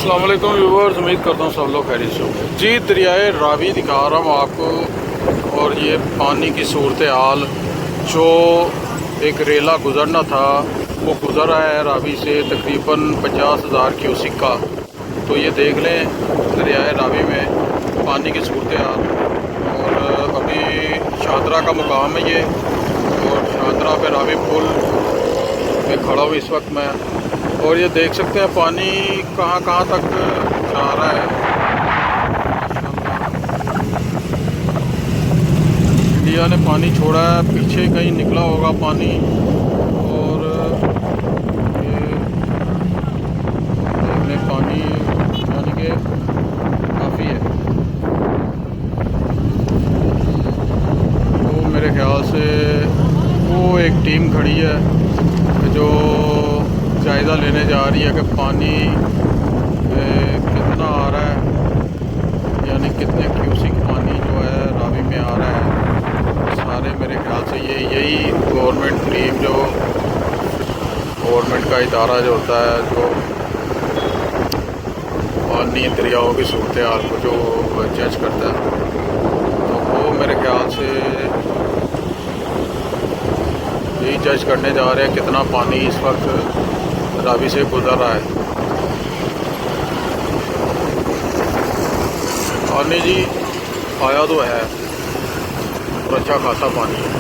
अस्सलाम वालेकुम व्यूअर्स, उम्मीद करता हूँ सब लोग खैरियत से होंगे। जी, दरियाए रावी दिखा रहा हूँ आपको। और ये पानी की सूरत हाल, जो एक रेला गुज़रना था वो गुज़र रहा है रावी से तकरीबन 50,000 क्यूसिक का। तो ये देख लें दरियाए रावी में पानी की सूरत हाल। और अभी शादरा का मुकाम है ये, और शादरा पे रावी पुल में खड़ा हूँ इस वक्त मैं। और ये देख सकते हैं पानी कहाँ कहाँ तक जा रहा है। इंडिया ने पानी छोड़ा है, पीछे कहीं निकला होगा पानी। और ये देख लें पानी यानी कि काफ़ी है। तो मेरे ख्याल से वो एक टीम खड़ी है जो जायज़ा लेने जा रही है कि पानी कितना आ रहा है, यानी कितने क्यूसिक पानी जो है रावी में आ रहा है। सारे मेरे ख्याल से यही गवर्नमेंट टीम, जो गवर्नमेंट का इदारा जो होता है, जो पानी दरियाओं की सूरत हाल को जो जज करता है, तो वो मेरे ख्याल से यही जज करने जा रहे हैं कितना पानी इस वक्त रावी से गुजर रहा है। पानी जी आया तो है और अच्छा खासा पानी है।